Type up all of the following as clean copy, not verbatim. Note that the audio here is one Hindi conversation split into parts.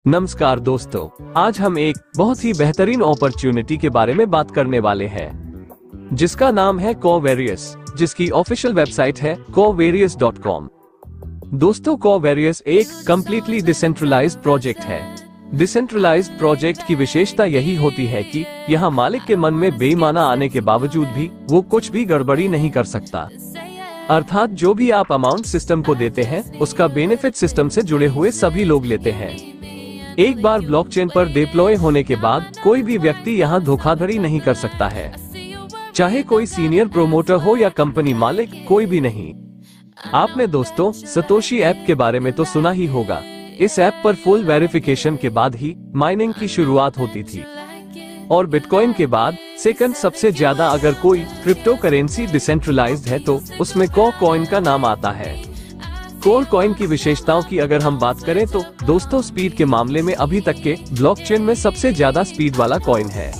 नमस्कार दोस्तों, आज हम एक बहुत ही बेहतरीन अपॉर्चुनिटी के बारे में बात करने वाले हैं, जिसका नाम है कोवेरियस, जिसकी ऑफिशियल वेबसाइट है covarious.com। दोस्तों, कोवेरियस एक कंप्लीटली डिसेंट्रलाइज्ड प्रोजेक्ट है। डिसेंट्रलाइज्ड प्रोजेक्ट की विशेषता यही होती है कि यहाँ मालिक के मन में बेईमाना आने के बावजूद भी वो कुछ भी गड़बड़ी नहीं कर सकता। अर्थात जो भी आप अमाउंट सिस्टम को देते हैं, उसका बेनिफिट सिस्टम से जुड़े हुए सभी लोग लेते हैं। एक बार ब्लॉकचेन पर डिप्लॉय होने के बाद कोई भी व्यक्ति यहाँ धोखाधड़ी नहीं कर सकता है, चाहे कोई सीनियर प्रोमोटर हो या कंपनी मालिक, कोई भी नहीं। आपने दोस्तों सतोशी ऐप के बारे में तो सुना ही होगा। इस ऐप पर फुल वेरिफिकेशन के बाद ही माइनिंग की शुरुआत होती थी और बिटकॉइन के बाद सेकंड सबसे ज्यादा अगर कोई क्रिप्टो करेंसी डिसेंट्रलाइज्ड है तो उसमें कॉइन का नाम आता है। कॉइन की विशेषताओं की अगर हम बात करें तो दोस्तों, स्पीड के मामले में अभी तक के ब्लॉकचेन में सबसे ज्यादा स्पीड वाला कॉइन है,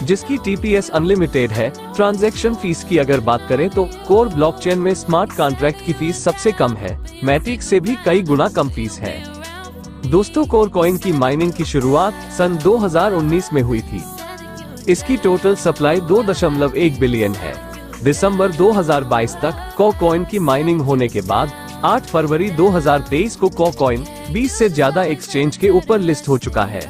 जिसकी TPS अनलिमिटेड है। ट्रांजैक्शन फीस की अगर बात करें तो कोर ब्लॉकचेन में स्मार्ट कॉन्ट्रैक्ट की फीस सबसे कम है, मैटिक से भी कई गुना कम फीस है। दोस्तों, कॉइन की माइनिंग की शुरुआत सन 2019 में हुई थी। इसकी टोटल सप्लाई 2.1 बिलियन है। दिसंबर 2022 तक कॉइन की माइनिंग होने के बाद 8 फरवरी 2023 को कॉइन 20 से ज्यादा एक्सचेंज के ऊपर लिस्ट हो चुका है।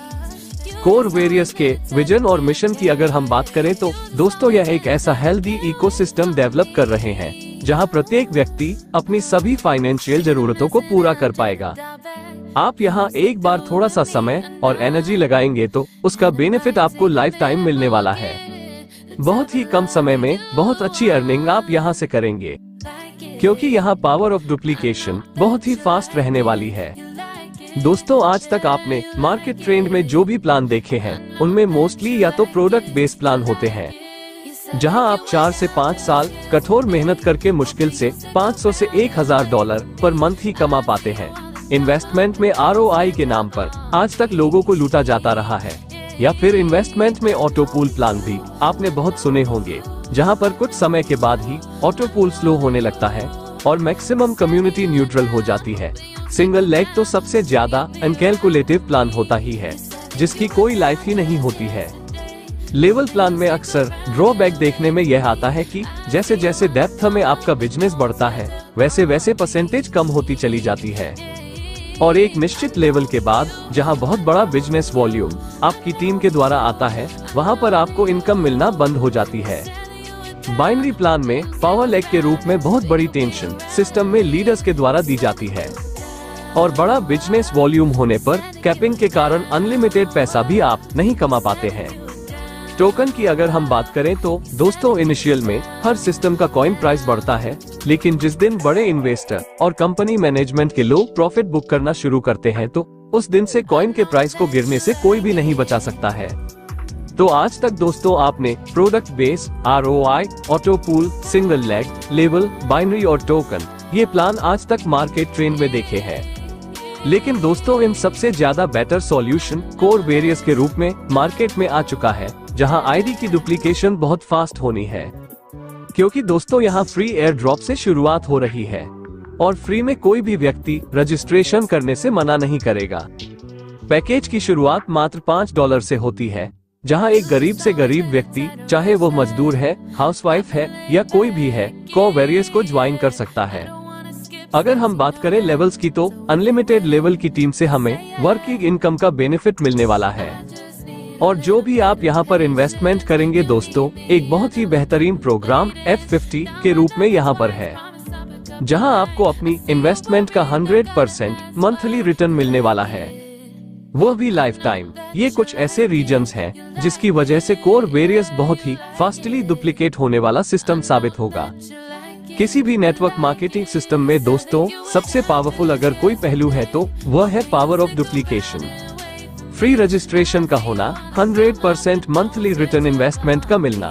कोवेरियस के विजन और मिशन की अगर हम बात करें तो दोस्तों, यह एक ऐसा हेल्दी इकोसिस्टम डेवलप कर रहे हैं जहां प्रत्येक व्यक्ति अपनी सभी फाइनेंशियल जरूरतों को पूरा कर पाएगा। आप यहां एक बार थोड़ा सा समय और एनर्जी लगाएंगे तो उसका बेनिफिट आपको लाइफ टाइम मिलने वाला है। बहुत ही कम समय में बहुत अच्छी अर्निंग आप यहां से करेंगे, क्योंकि यहाँ पावर ऑफ डुप्लीकेशन बहुत ही फास्ट रहने वाली है। दोस्तों, आज तक आपने मार्केट ट्रेंड में जो भी प्लान देखे हैं, उनमें मोस्टली या तो प्रोडक्ट बेस्ड प्लान होते हैं, जहां आप 4 से 5 साल कठोर मेहनत करके मुश्किल से $500 से $1000 पर मंथ ही कमा पाते हैं। इन्वेस्टमेंट में ROI के नाम पर आज तक लोगों को लूटा जाता रहा है। या फिर इन्वेस्टमेंट में ऑटो पूल प्लान भी आपने बहुत सुने होंगे, जहां पर कुछ समय के बाद ही ऑटो पूल स्लो होने लगता है और मैक्सिमम कम्युनिटी न्यूट्रल हो जाती है। सिंगल लेग तो सबसे ज्यादा अनकैलकुलेटिव प्लान होता ही है, जिसकी कोई लाइफ ही नहीं होती है। लेवल प्लान में अक्सर ड्रॉबैक देखने में यह आता है कि जैसे जैसे डेप्थ में आपका बिजनेस बढ़ता है, वैसे वैसे परसेंटेज कम होती चली जाती है और एक निश्चित लेवल के बाद जहां बहुत बड़ा बिजनेस वॉल्यूम आपकी टीम के द्वारा आता है, वहां पर आपको इनकम मिलना बंद हो जाती है। बाइनरी प्लान में पावर लेग के रूप में बहुत बड़ी टेंशन सिस्टम में लीडर्स के द्वारा दी जाती है और बड़ा बिजनेस वॉल्यूम होने पर कैपिंग के कारण अनलिमिटेड पैसा भी आप नहीं कमा पाते हैं। टोकन की अगर हम बात करें तो दोस्तों, इनिशियल में हर सिस्टम का कॉइन प्राइस बढ़ता है, लेकिन जिस दिन बड़े इन्वेस्टर और कंपनी मैनेजमेंट के लोग प्रॉफिट बुक करना शुरू करते हैं तो उस दिन से कॉइन के प्राइस को गिरने से कोई भी नहीं बचा सकता है। तो आज तक दोस्तों, आपने product base, ROI, auto pool, single leg, level, binary और टोकन, ये प्लान आज तक मार्केट ट्रेंड में देखे हैं। लेकिन दोस्तों, इन सबसे ज्यादा बेटर सॉल्यूशन कोवेरियस के रूप में मार्केट में आ चुका है, जहां ID की डुप्लीकेशन बहुत फास्ट होनी है, क्योंकि दोस्तों यहाँ फ्री एयर ड्रॉप से शुरुआत हो रही है और फ्री में कोई भी व्यक्ति रजिस्ट्रेशन करने से मना नहीं करेगा। पैकेज की शुरुआत मात्र $5 से होती है, जहां एक गरीब से गरीब व्यक्ति, चाहे वो मजदूर है, हाउसवाइफ है या कोई भी है, कोवेरियस को ज्वाइन कर सकता है। अगर हम बात करें लेवल्स की तो अनलिमिटेड लेवल की टीम से हमें वर्किंग इनकम का बेनिफिट मिलने वाला है और जो भी आप यहां पर इन्वेस्टमेंट करेंगे दोस्तों, एक बहुत ही बेहतरीन प्रोग्राम F50 के रूप में यहां पर है, जहां आपको अपनी इन्वेस्टमेंट का 100% मंथली रिटर्न मिलने वाला है, वो भी लाइफ टाइम। ये कुछ ऐसे रीजन्स हैं जिसकी वजह से कोवेरियस बहुत ही फास्टली डुप्लीकेट होने वाला सिस्टम साबित होगा। किसी भी नेटवर्क मार्केटिंग सिस्टम में दोस्तों, सबसे पावरफुल अगर कोई पहलू है तो वह है power of duplication. Free registration का होना, 100% मंथली रिटर्न इन्वेस्टमेंट का मिलना,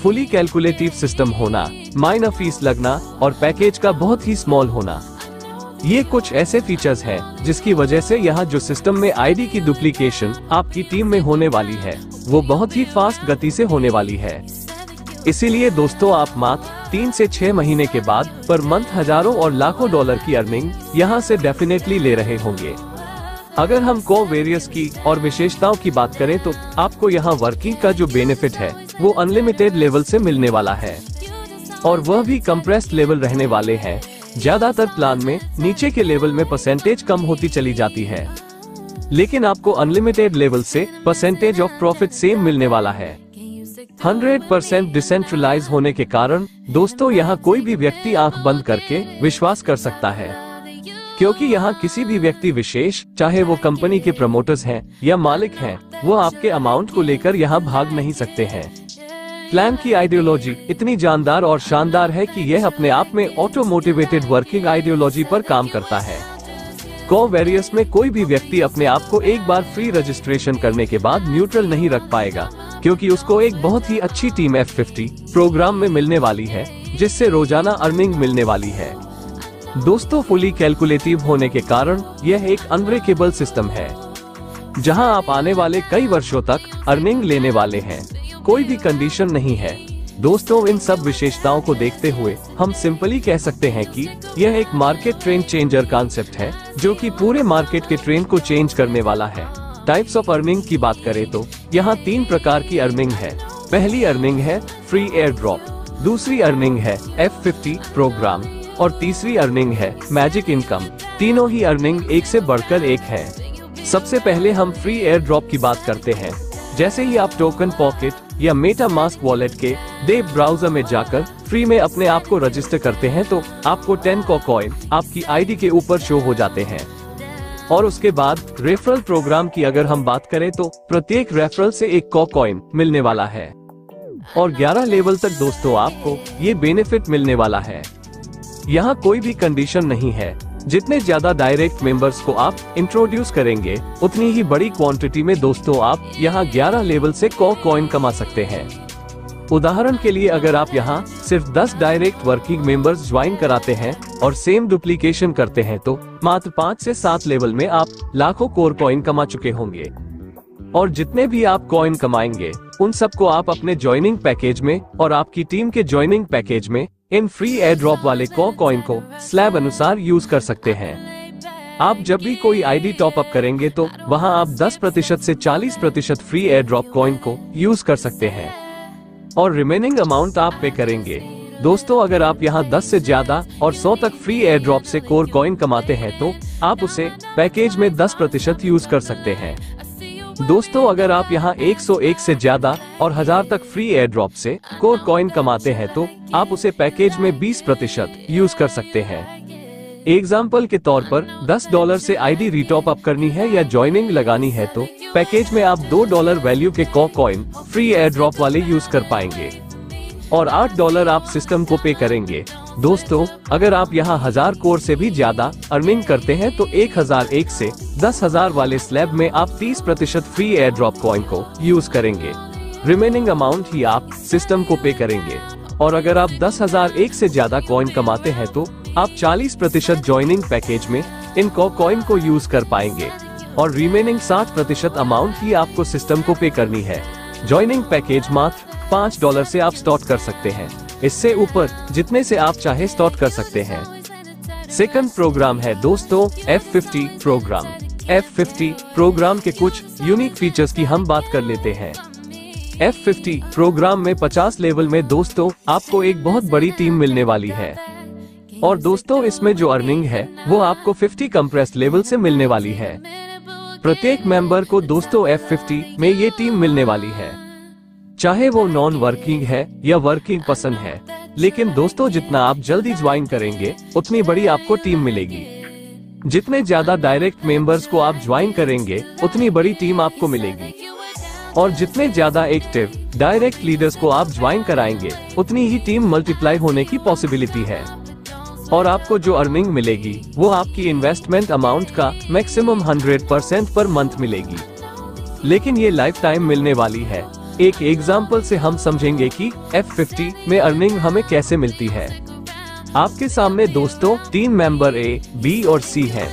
फुली कैलकुलेटिव सिस्टम होना, माइनर फीस लगना और पैकेज का बहुत ही स्मॉल होना, ये कुछ ऐसे फीचर्स हैं जिसकी वजह से यहाँ जो सिस्टम में ID की डुप्लीकेशन आपकी टीम में होने वाली है, वो बहुत ही फास्ट गति से होने वाली है। इसीलिए दोस्तों, आप मात्र 3 से 6 महीने के बाद पर मंथ हजारों और लाखों डॉलर की अर्निंग यहाँ से डेफिनेटली ले रहे होंगे। अगर हम कोवेरियस की और विशेषताओं की बात करें तो आपको यहाँ वर्किंग का जो बेनिफिट है वो अनलिमिटेड लेवल से मिलने वाला है, और वह भी कंप्रेस्ड लेवल रहने वाले हैं। ज्यादातर प्लान में नीचे के लेवल में परसेंटेज कम होती चली जाती है, लेकिन आपको अनलिमिटेड लेवल से परसेंटेज ऑफ प्रॉफिट सेम मिलने वाला है। 100% डिसेंट्रलाइज होने के कारण दोस्तों यहाँ कोई भी व्यक्ति आंख बंद करके विश्वास कर सकता है, क्योंकि यहाँ किसी भी व्यक्ति विशेष, चाहे वो कंपनी के प्रमोटर्स हैं या मालिक हैं, वो आपके अमाउंट को लेकर यहाँ भाग नहीं सकते हैं। प्लान की आइडियोलॉजी इतनी जानदार और शानदार है कि यह अपने आप में ऑटो मोटिवेटेड वर्किंग आइडियोलॉजी पर काम करता है। कोवेरियस में कोई भी व्यक्ति अपने आप को एक बार फ्री रजिस्ट्रेशन करने के बाद न्यूट्रल नहीं रख पाएगा, क्योंकि उसको एक बहुत ही अच्छी टीम F50 प्रोग्राम में मिलने वाली है, जिससे रोजाना अर्निंग मिलने वाली है। दोस्तों, फुली कैलकुलेटिव होने के कारण यह एक अनब्रेकेबल सिस्टम है, जहां आप आने वाले कई वर्षों तक अर्निंग लेने वाले हैं। कोई भी कंडीशन नहीं है। दोस्तों, इन सब विशेषताओं को देखते हुए हम सिंपली कह सकते हैं कि यह एक मार्केट ट्रेंड चेंजर कॉन्सेप्ट है, जो कि पूरे मार्केट के ट्रेंड को चेंज करने वाला है। टाइप्स ऑफ अर्निंग की बात करें तो यहाँ 3 प्रकार की अर्निंग है। पहली अर्निंग है फ्री एयर ड्रॉप, दूसरी अर्निंग है F50 प्रोग्राम, और तीसरी अर्निंग है मैजिक इनकम। तीनों ही अर्निंग एक से बढ़कर एक है। सबसे पहले हम फ्री एयर ड्रॉप की बात करते हैं। जैसे ही आप टोकन पॉकेट या मेटा मास्क वॉलेट के वेब ब्राउजर में जाकर फ्री में अपने आप को रजिस्टर करते हैं, तो आपको 10 कॉइन आपकी आईडी के ऊपर शो हो जाते हैं। और उसके बाद रेफरल प्रोग्राम की अगर हम बात करें तो प्रत्येक रेफरल से 1 कॉइन मिलने वाला है, और 11 लेवल तक दोस्तों आपको ये बेनिफिट मिलने वाला है। यहाँ कोई भी कंडीशन नहीं है। जितने ज्यादा डायरेक्ट मेंबर्स को आप इंट्रोड्यूस करेंगे, उतनी ही बड़ी क्वांटिटी में दोस्तों आप यहाँ 11 लेवल से कॉइन कमा सकते हैं। उदाहरण के लिए अगर आप यहाँ सिर्फ 10 डायरेक्ट वर्किंग मेंबर्स ज्वाइन कराते हैं और सेम डुप्लीकेशन करते हैं, तो मात्र 5 से 7 लेवल में आप लाखों कॉइन कमा चुके होंगे। और जितने भी आप कॉइन कमाएंगे, उन सबको आप अपने ज्वाइनिंग पैकेज में और आपकी टीम के ज्वाइनिंग पैकेज में इन फ्री एयर ड्रॉप वाले कॉइन को स्लैब अनुसार यूज कर सकते हैं। आप जब भी कोई आईडी टॉप अप करेंगे, तो वहां आप 10% से 40% फ्री एयर ड्रॉप कॉइन को यूज कर सकते हैं, और रिमेनिंग अमाउंट आप पे करेंगे। दोस्तों, अगर आप यहां 10 से ज्यादा और 100 तक फ्री एयर ड्रॉप से कॉइन कमाते हैं, तो आप उसे पैकेज में 10% यूज कर सकते हैं। दोस्तों, अगर आप यहाँ 101 से ज्यादा और 1000 तक फ्री एयर ड्रॉप से कॉइन कमाते हैं, तो आप उसे पैकेज में 20% यूज कर सकते हैं। एग्जाम्पल के तौर पर $10 से आईडी रिटॉप अप करनी है या ज्वाइनिंग लगानी है, तो पैकेज में आप $2 वैल्यू के कॉइन फ्री एयर ड्रॉप वाले यूज कर पाएंगे, और $8 आप सिस्टम को पे करेंगे। दोस्तों, अगर आप यहाँ 1000 कोर से भी ज्यादा अर्निंग करते हैं, तो 1001 से 10,000 वाले स्लैब में आप 30% फ्री एयर ड्रॉप कॉइन को यूज करेंगे। रिमेनिंग अमाउंट ही आप सिस्टम को पे करेंगे। और अगर आप 10,001 से ज्यादा कॉइन कमाते हैं, तो आप 40% ज्वाइनिंग पैकेज में इन कॉइन को यूज कर पाएंगे, और रिमेनिंग 60% अमाउंट ही आपको सिस्टम को पे करनी है। ज्वाइनिंग पैकेज मात्र $5 से आप स्टार्ट कर सकते हैं। इससे ऊपर जितने से आप चाहे स्टार्ट कर सकते हैं। सेकंड प्रोग्राम है दोस्तों F50 प्रोग्राम। F50 प्रोग्राम के कुछ यूनिक फीचर्स की हम बात कर लेते हैं। F50 प्रोग्राम में 50 लेवल में दोस्तों आपको एक बहुत बड़ी टीम मिलने वाली है, और दोस्तों इसमें जो अर्निंग है वो आपको 50 कंप्रेस्ड लेवल से मिलने वाली है। प्रत्येक मेंबर को दोस्तों F50 में ये टीम मिलने वाली है, चाहे वो नॉन वर्किंग है या वर्किंग पर्सन है। लेकिन दोस्तों, जितना आप जल्दी ज्वाइन करेंगे, उतनी बड़ी आपको टीम मिलेगी। जितने ज्यादा डायरेक्ट मेंबर्स को आप ज्वाइन करेंगे, उतनी बड़ी टीम आपको मिलेगी, और जितने ज्यादा एक्टिव डायरेक्ट लीडर्स को आप ज्वाइन कराएंगे, उतनी ही टीम मल्टीप्लाई होने की पॉसिबिलिटी है। और आपको जो अर्निंग मिलेगी, वो आपकी इन्वेस्टमेंट अमाउंट का मैक्सिमम 100% पर मंथ मिलेगी, लेकिन ये लाइफ टाइम मिलने वाली है। एक एग्जाम्पल से हम समझेंगे कि F50 में अर्निंग हमें कैसे मिलती है। आपके सामने दोस्तों 3 मेंबर A, B और C हैं।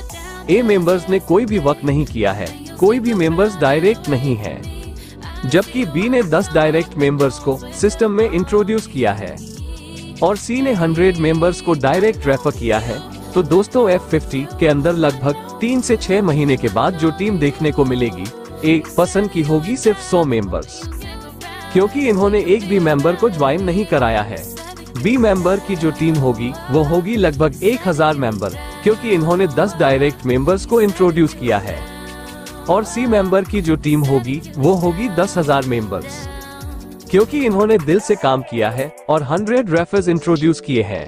A मेंबर्स ने कोई भी वर्क नहीं किया है, कोई भी मेंबर्स डायरेक्ट नहीं है, जबकि B ने 10 डायरेक्ट मेंबर्स को सिस्टम में इंट्रोड्यूस किया है, और C ने 100 मेंबर्स को डायरेक्ट रेफर किया है, तो दोस्तों F50 के अंदर लगभग 3 से 6 महीने के बाद जो टीम देखने को मिलेगी, ए पसंद की होगी सिर्फ 100 मेंबर्स, क्योंकि इन्होंने एक भी मेंबर को ज्वाइन नहीं कराया है। बी मेंबर की जो टीम होगी वो होगी लगभग 1000 मेंबर, क्योंकि इन्होंने 10 डायरेक्ट मेंबर्स को इंट्रोड्यूस किया है। और सी मेंबर की जो टीम होगी वो होगी 10,000 मेंबर्स, क्योंकि इन्होंने दिल से काम किया है और 100 रेफर्स इंट्रोड्यूस किए हैं।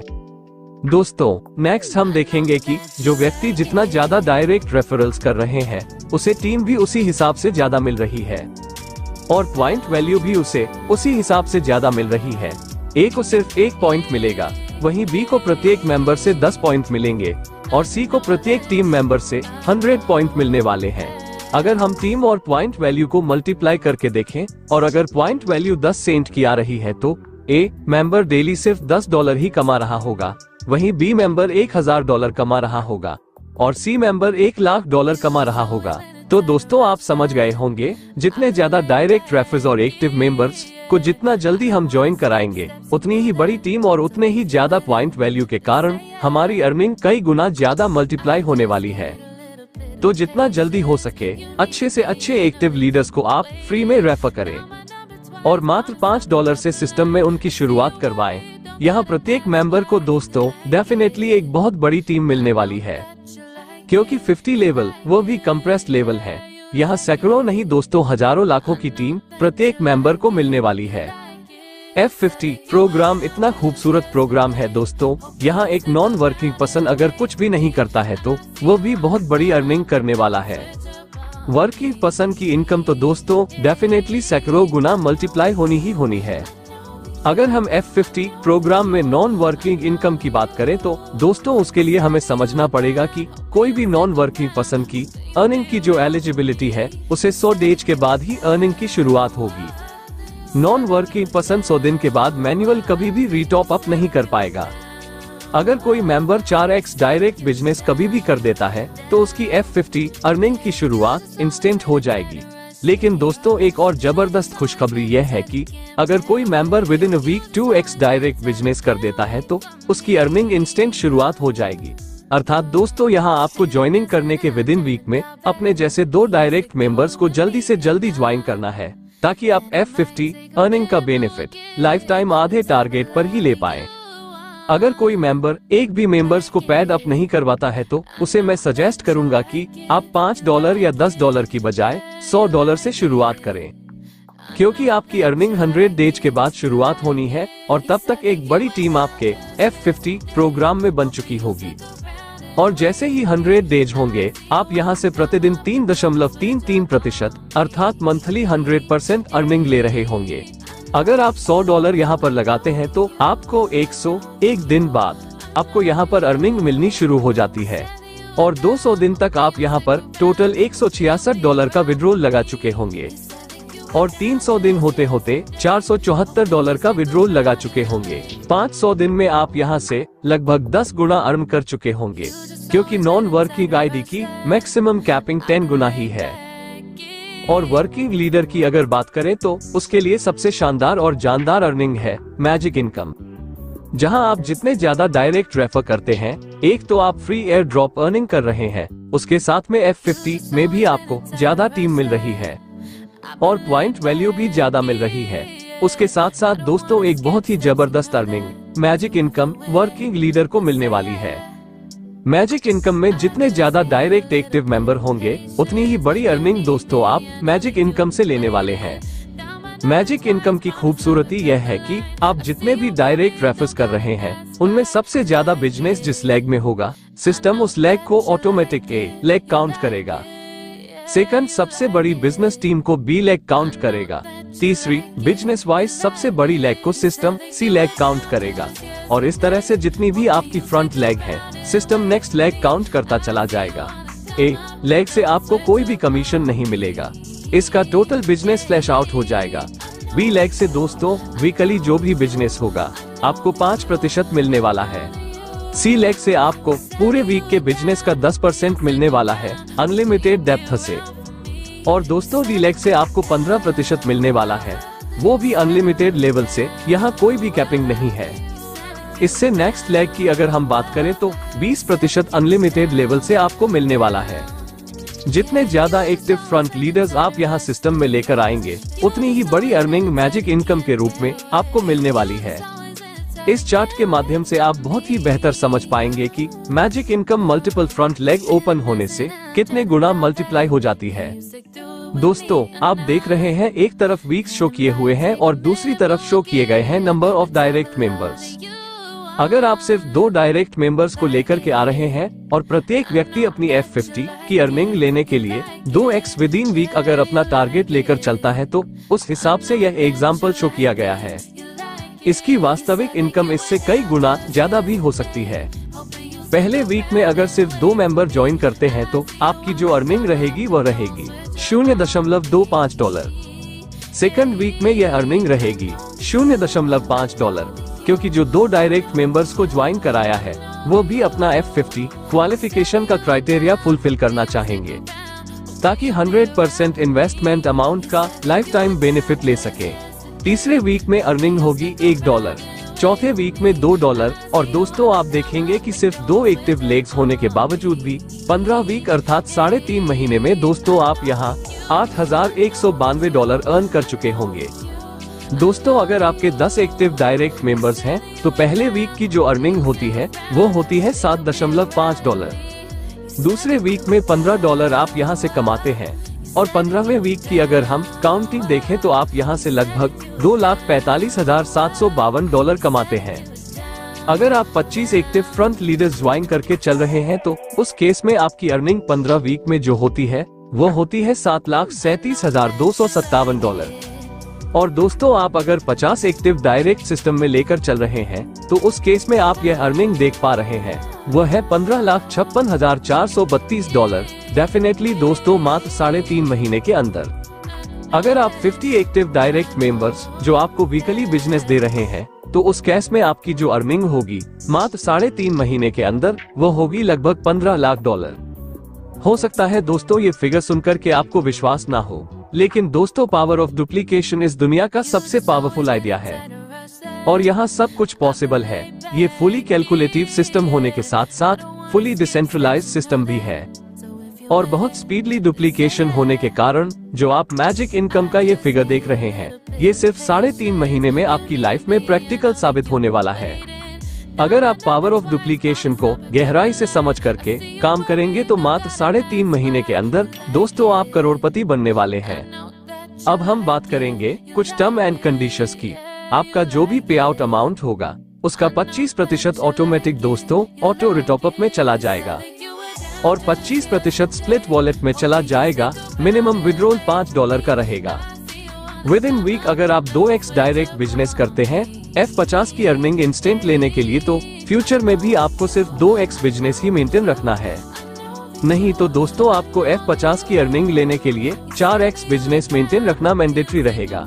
दोस्तों नेक्स्ट हम देखेंगे कि जो व्यक्ति जितना ज्यादा डायरेक्ट रेफरल्स कर रहे हैं उसे टीम भी उसी हिसाब से ज्यादा मिल रही है और पॉइंट वैल्यू भी उसे उसी हिसाब से ज्यादा मिल रही है। ए को सिर्फ 1 पॉइंट मिलेगा, वहीं बी को प्रत्येक मेंबर से 10 पॉइंट मिलेंगे और सी को प्रत्येक टीम मेंबर से 100 पॉइंट मिलने वाले हैं। अगर हम टीम और पॉइंट वैल्यू को मल्टीप्लाई करके देखें और अगर पॉइंट वैल्यू 10 सेंट की आ रही है तो ए मेंबर डेली सिर्फ $10 ही कमा रहा होगा, वहीं बी मेंबर $1000 कमा रहा होगा और सी मेंबर $1,00,000 कमा रहा होगा। तो दोस्तों आप समझ गए होंगे, जितने ज्यादा डायरेक्ट रेफर्स और एक्टिव मेंबर्स को जितना जल्दी हम ज्वाइन कराएंगे, उतनी ही बड़ी टीम और उतने ही ज्यादा पॉइंट वैल्यू के कारण हमारी अर्निंग कई गुना ज्यादा मल्टीप्लाई होने वाली है। तो जितना जल्दी हो सके अच्छे से अच्छे एक्टिव लीडर्स को आप फ्री में रेफर करें और मात्र $5 से सिस्टम में उनकी शुरुआत करवाएं। यहाँ प्रत्येक मेंबर को दोस्तों डेफिनेटली एक बहुत बड़ी टीम मिलने वाली है, क्योंकि 50 लेवल वो भी कंप्रेस्ड लेवल है। यहाँ सैकड़ों नहीं दोस्तों हजारों लाखों की टीम प्रत्येक मेंबर को मिलने वाली है। F50 प्रोग्राम इतना खूबसूरत प्रोग्राम है दोस्तों, यहाँ एक नॉन वर्किंग पर्सन अगर कुछ भी नहीं करता है तो वो भी बहुत बड़ी अर्निंग करने वाला है। वर्किंग पर्सन की इनकम तो दोस्तों डेफिनेटली सैकड़ों गुना मल्टीप्लाई होनी ही होनी है। अगर हम F50 प्रोग्राम में नॉन वर्किंग इनकम की बात करें तो दोस्तों उसके लिए हमें समझना पड़ेगा कि कोई भी नॉन वर्किंग पर्सन की अर्निंग की जो एलिजिबिलिटी है उसे 100 डेज के बाद ही अर्निंग की शुरुआत होगी। नॉन वर्किंग पर्सन 100 दिन के बाद मैन्युअल कभी भी रीटॉप अप नहीं कर पाएगा। अगर कोई मेंबर 4x डायरेक्ट बिजनेस कभी भी कर देता है तो उसकी F50 अर्निंग की शुरुआत इंस्टेंट हो जाएगी। लेकिन दोस्तों एक और जबरदस्त खुशखबरी यह है कि अगर कोई member within a week 2x direct business कर देता है तो उसकी अर्निंग इंस्टेंट शुरुआत हो जाएगी। अर्थात दोस्तों यहाँ आपको ज्वाइनिंग करने के विद इन वीक में अपने जैसे 2 डायरेक्ट मेंबर्स को जल्दी से जल्दी ज्वाइन करना है, ताकि आप F50 अर्निंग का बेनिफिट लाइफ टाइम आधे टारगेट पर ही ले पाए। अगर कोई मेंबर एक भी मेंबर्स को पेड अप नहीं करवाता है तो उसे मैं सजेस्ट करूंगा कि आप $5 या $10 की बजाय $100 से शुरुआत करें, क्योंकि आपकी अर्निंग 100 डेज के बाद शुरुआत होनी है और तब तक एक बड़ी टीम आपके F50 प्रोग्राम में बन चुकी होगी। और जैसे ही 100 डेज होंगे आप यहां से प्रतिदिन 3.33% अर्थात मंथली 100% अर्निंग ले रहे होंगे। अगर आप $100 यहाँ पर लगाते हैं तो आपको 101 दिन बाद आपको यहाँ पर अर्निंग मिलनी शुरू हो जाती है और 200 दिन तक आप यहाँ पर टोटल $166 का विड्रॉल लगा चुके होंगे और 300 दिन होते होते $474 का विड्रॉल लगा चुके होंगे। 500 दिन में आप यहाँ से लगभग 10 गुना अर्न कर चुके होंगे, क्योंकि नॉन वर्किंग आईडी की मैक्सिमम कैपिंग 10 गुना ही है। और वर्किंग लीडर की अगर बात करें तो उसके लिए सबसे शानदार और जानदार अर्निंग है मैजिक इनकम, जहां आप जितने ज्यादा डायरेक्ट रेफर करते हैं, एक तो आप फ्री एयर ड्रॉप अर्निंग कर रहे हैं, उसके साथ में F50 में भी आपको ज्यादा टीम मिल रही है और पॉइंट वैल्यू भी ज्यादा मिल रही है। उसके साथ साथ दोस्तों एक बहुत ही जबरदस्त earning magic income working leader को मिलने वाली है। मैजिक इनकम में जितने ज्यादा डायरेक्ट एक्टिव मेंबर होंगे उतनी ही बड़ी अर्निंग दोस्तों आप मैजिक इनकम से लेने वाले हैं। मैजिक इनकम की खूबसूरती यह है कि आप जितने भी डायरेक्ट रेफर्स कर रहे हैं उनमें सबसे ज्यादा बिजनेस जिस लेग में होगा, सिस्टम उस लेग को ऑटोमेटिक ए लेग काउंट करेगा। सेकंड, सबसे बड़ी बिजनेस टीम को बी लेग काउंट करेगा। तीसरी, बिजनेस वाइज सबसे बड़ी लेग को सिस्टम सी लेग काउंट करेगा और इस तरह से जितनी भी आपकी फ्रंट लेग है सिस्टम नेक्स्ट लेग काउंट करता चला जाएगा। ए लेग से आपको कोई भी कमीशन नहीं मिलेगा, इसका टोटल बिजनेस फ्लैश आउट हो जाएगा। बी लेग से दोस्तों वीकली जो भी बिजनेस होगा आपको 5% मिलने वाला है। सी लेग से आपको पूरे वीक के बिजनेस का 10% मिलने वाला है अनलिमिटेड डेप्थ से। और दोस्तों डी लेग से आपको 15% मिलने वाला है, वो भी अनलिमिटेड लेवल से, यहाँ कोई भी कैपिंग नहीं है। इससे नेक्स्ट लेग की अगर हम बात करें तो 20% अनलिमिटेड लेवल से आपको मिलने वाला है। जितने ज्यादा एक्टिव फ्रंट लीडर्स आप यहाँ सिस्टम में लेकर आएंगे, उतनी ही बड़ी अर्निंग मैजिक इनकम के रूप में आपको मिलने वाली है। इस चार्ट के माध्यम से आप बहुत ही बेहतर समझ पाएंगे कि magic income multiple front leg open होने से कितने गुना मल्टीप्लाई हो जाती है। दोस्तों, आप देख रहे हैं एक तरफ वीक्स शो किए हुए हैं और दूसरी तरफ शो किए गए हैं नंबर ऑफ डायरेक्ट मेंबर्स। अगर आप सिर्फ 2 डायरेक्ट मेंबर्स को लेकर के आ रहे हैं और प्रत्येक व्यक्ति अपनी F50 की अर्निंग लेने के लिए 2x विद इन वीक अगर अपना टारगेट लेकर चलता है, तो उस हिसाब से यह एग्जाम्पल शो किया गया है। इसकी वास्तविक इनकम इससे कई गुना ज्यादा भी हो सकती है। पहले वीक में अगर सिर्फ 2 मेंबर ज्वाइन करते हैं तो आपकी जो अर्निंग रहेगी वह रहेगी $0.25। सेकंड वीक में यह अर्निंग रहेगी $0.5, क्योंकि जो 2 डायरेक्ट मेंबर्स को ज्वाइन कराया है वो भी अपना F50 क्वालिफिकेशन का क्राइटेरिया फुलफिल करना चाहेंगे, ताकि 100% इन्वेस्टमेंट अमाउंट का लाइफ टाइम बेनिफिट ले सके। तीसरे वीक में अर्निंग होगी $1, चौथे वीक में $2 और दोस्तों आप देखेंगे कि सिर्फ 2 एक्टिव लेग्स होने के बावजूद भी 15 वीक अर्थात 3.5 महीने में दोस्तों आप यहाँ $8,192 अर्न कर चुके होंगे। दोस्तों, अगर आपके 10 एक्टिव डायरेक्ट मेंबर्स हैं तो पहले वीक की जो अर्निंग होती है वो होती है $7.5। दूसरे वीक में $15 आप यहाँ से कमाते हैं और 15वें वीक की अगर हम काउंटिंग देखें तो आप यहाँ से लगभग $2,45,752 कमाते हैं। अगर आप 25 एक्टिव फ्रंट लीडर्स ज्वाइन करके चल रहे हैं तो उस केस में आपकी अर्निंग 15 वीक में जो होती है वो होती है $7,37,257। और दोस्तों, आप अगर 50 एक्टिव डायरेक्ट सिस्टम में लेकर चल रहे हैं तो उस केस में आप यह अर्निंग देख पा रहे हैं वह है $15,56,432। डेफिनेटली दोस्तों, मात्र 3.5 महीने के अंदर। अगर आप 50 एक्टिव डायरेक्ट मेंबर्स जो आपको वीकली बिजनेस दे रहे हैं तो उस केस में आपकी जो अर्निंग होगी मात्र 3.5 महीने के अंदर वो होगी लगभग $15 लाख। हो सकता है दोस्तों ये फिगर सुनकर के आपको विश्वास ना हो, लेकिन दोस्तों पावर ऑफ डुप्लीकेशन इस दुनिया का सबसे पावरफुल आइडिया है और यहाँ सब कुछ पॉसिबल है। ये फुली कैलकुलेटिव सिस्टम होने के साथ साथ फुली डिसेंट्रलाइज्ड सिस्टम भी है और बहुत स्पीडली डुप्लीकेशन होने के कारण जो आप मैजिक इनकम का ये फिगर देख रहे हैं ये सिर्फ 3.5 महीने में आपकी लाइफ में प्रैक्टिकल साबित होने वाला है। अगर आप पावर ऑफ डुप्लीकेशन को गहराई से समझ करके काम करेंगे तो मात्र 3.5 महीने के अंदर दोस्तों आप करोड़पति बनने वाले हैं। अब हम बात करेंगे कुछ टर्म एंड कंडीशंस की। आपका जो भी पे आउट अमाउंट होगा उसका 25% ऑटोमेटिक दोस्तों ऑटो रिटॉप अप में चला जाएगा और 25% स्प्लिट वॉलेट में चला जाएगा। मिनिमम विड्रॉल $5 का रहेगा। विद इन वीक अगर आप 2x डायरेक्ट बिजनेस करते हैं F50 की अर्निंग इंस्टेंट लेने के लिए तो फ्यूचर में भी आपको सिर्फ 2x बिजनेस ही मेंटेन रखना है। नहीं तो दोस्तों आपको F50 की अर्निंग लेने के लिए 4x बिजनेस मेंटेन रखना मैंडेटरी रहेगा।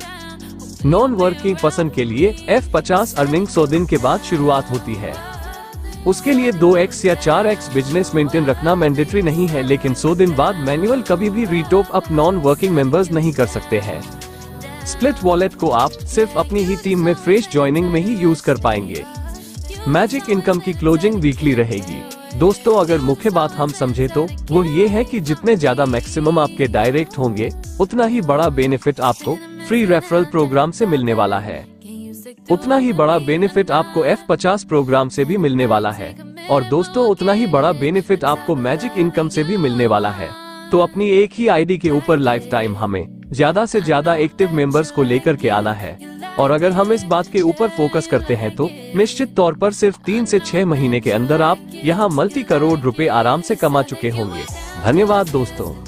नॉन वर्किंग पर्सन के लिए F50 अर्निंग 100 दिन के बाद शुरुआत होती है। उसके लिए 2x या 4x बिजनेस मेंटेन रखना मैंडेटरी नहीं है, लेकिन 100 दिन बाद मैनुअल कभी भी रीटॉप अप नॉन वर्किंग मेंबर्स नहीं कर सकते हैं। स्प्लिट वॉलेट को आप सिर्फ अपनी ही टीम में फ्रेश ज्वाइनिंग में ही यूज कर पाएंगे। मैजिक इनकम की क्लोजिंग वीकली रहेगी। दोस्तों, अगर मुख्य बात हम समझे तो वो ये है कि जितने ज्यादा मैक्सिमम आपके डायरेक्ट होंगे उतना ही बड़ा बेनिफिट आपको फ्री रेफरल प्रोग्राम से मिलने वाला है। उतना ही बड़ा बेनिफिट आपको F50 प्रोग्राम से भी मिलने वाला है और दोस्तों उतना ही बड़ा बेनिफिट आपको मैजिक इनकम से भी मिलने वाला है। तो अपनी एक ही आईडी के ऊपर लाइफ टाइम हमें ज्यादा से ज्यादा एक्टिव मेंबर्स को लेकर के आना है और अगर हम इस बात के ऊपर फोकस करते हैं तो निश्चित तौर पर सिर्फ 3 से 6 महीने के अंदर आप यहाँ मल्टी करोड़ रुपए आराम से कमा चुके होंगे। धन्यवाद दोस्तों।